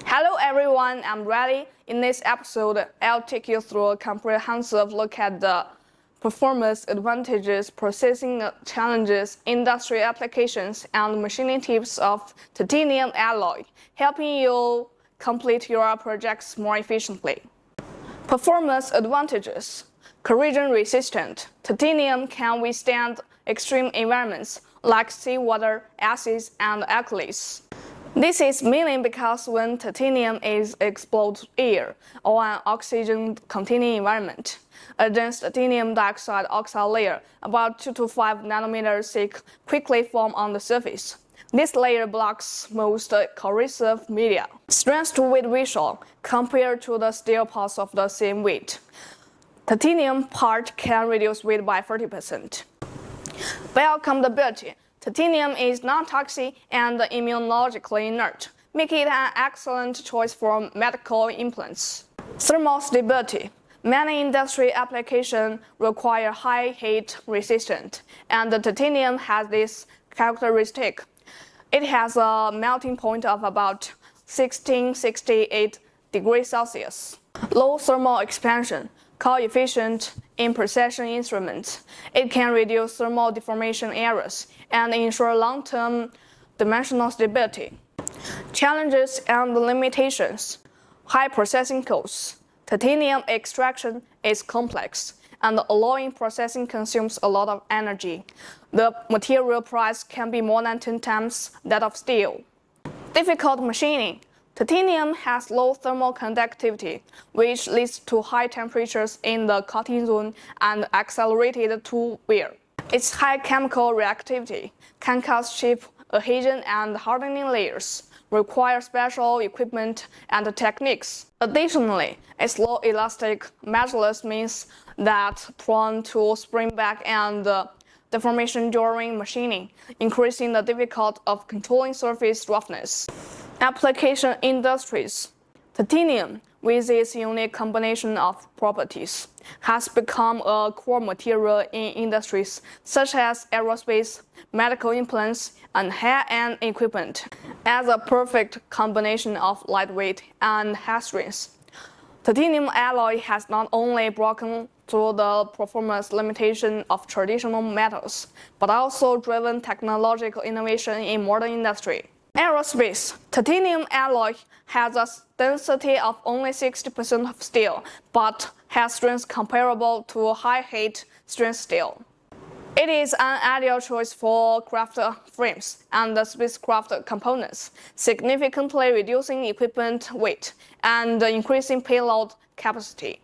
Hello everyone, I'm ready. In this episode, I'll take you through a comprehensive look at the performance advantages, processing challenges, industry applications, and machining tips of titanium alloy, helping you complete your projects more efficiently. Performance advantages. Corrosion resistant. Titanium can withstand extreme environments like seawater, acids, and alkalis. This is mainly because when titanium is exposed to air or an oxygen-containing environment, a dense titanium dioxide oxide layer about 2 to 5 nanometers thick quickly forms on the surface. This layer blocks most corrosive media. Strength-to-weight ratio compared to the steel parts of the same weight. Titanium part can reduce weight by 40%. Biocompatibility. Titanium is non-toxic and immunologically inert, making it an excellent choice for medical implants. Thermal stability. Many industry applications require high heat resistance, and the titanium has this characteristic. It has a melting point of about 1668 degrees Celsius. Low thermal expansion coefficient in precision instruments. It can reduce thermal deformation errors and ensure long-term dimensional stability. Challenges and limitations. High processing costs. Titanium extraction is complex, and the alloying processing consumes a lot of energy. The material price can be more than 10 times that of steel. Difficult machining. Titanium has low thermal conductivity, which leads to high temperatures in the cutting zone and accelerated tool wear. Its high chemical reactivity can cause cheap adhesion and hardening layers, require special equipment and techniques. Additionally, its low elastic modulus means that prone to spring back and deformation during machining, increasing the difficulty of controlling surface roughness. Application industries. Titanium, with its unique combination of properties, has become a core material in industries such as aerospace, medical implants, and high-end equipment. As a perfect combination of lightweight and high strength, titanium alloy has not only broken through the performance limitation of traditional metals, but also driven technological innovation in modern industry. Aerospace. Titanium alloy has a density of only 60% of steel, but has strength comparable to high-heat strength steel. It is an ideal choice for craft frames and spacecraft components, significantly reducing equipment weight and increasing payload capacity.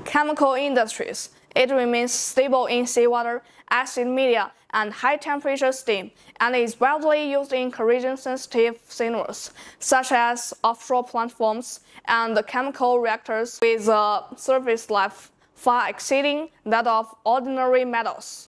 Chemical industries. It remains stable in seawater, acid media, and high-temperature steam, and is widely used in corrosion-sensitive cylinders, such as offshore platforms and chemical reactors with a surface life far exceeding that of ordinary metals.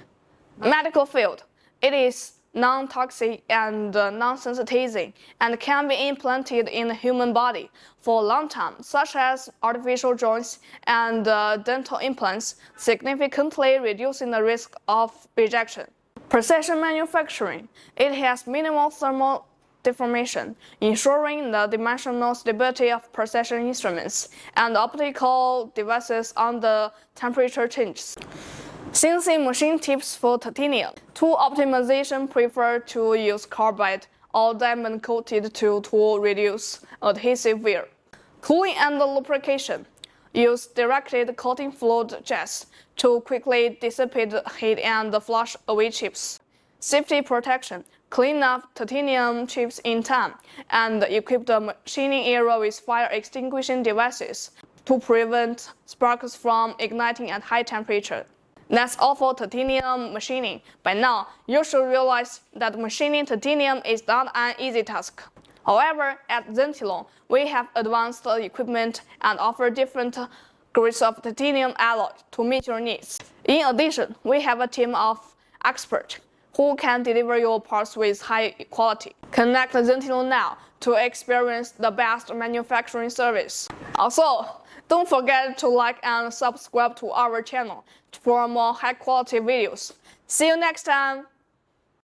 Medical field. It is non-toxic and non-sensitizing, and can be implanted in the human body for a long time, such as artificial joints and dental implants, significantly reducing the risk of rejection. Precision manufacturing. It has minimal thermal deformation, ensuring the dimensional stability of precision instruments and optical devices under temperature changes. CNC machine tips for titanium. Tool optimization prefer to use carbide or diamond coated tool to reduce adhesive wear. Cooling and lubrication. Use directed coating fluid jets to quickly dissipate heat and flush away chips. Safety protection. Clean up titanium chips in time and equip the machining area with fire extinguishing devices to prevent sparks from igniting at high temperature. That's all for titanium machining. By now, you should realize that machining titanium is not an easy task. However, at Zintilon, we have advanced equipment and offer different grades of titanium alloy to meet your needs. In addition, we have a team of experts who can deliver your parts with high quality. Connect Zintilon now to experience the best manufacturing service. Also, don't forget to like and subscribe to our channel for more high-quality videos. See you next time!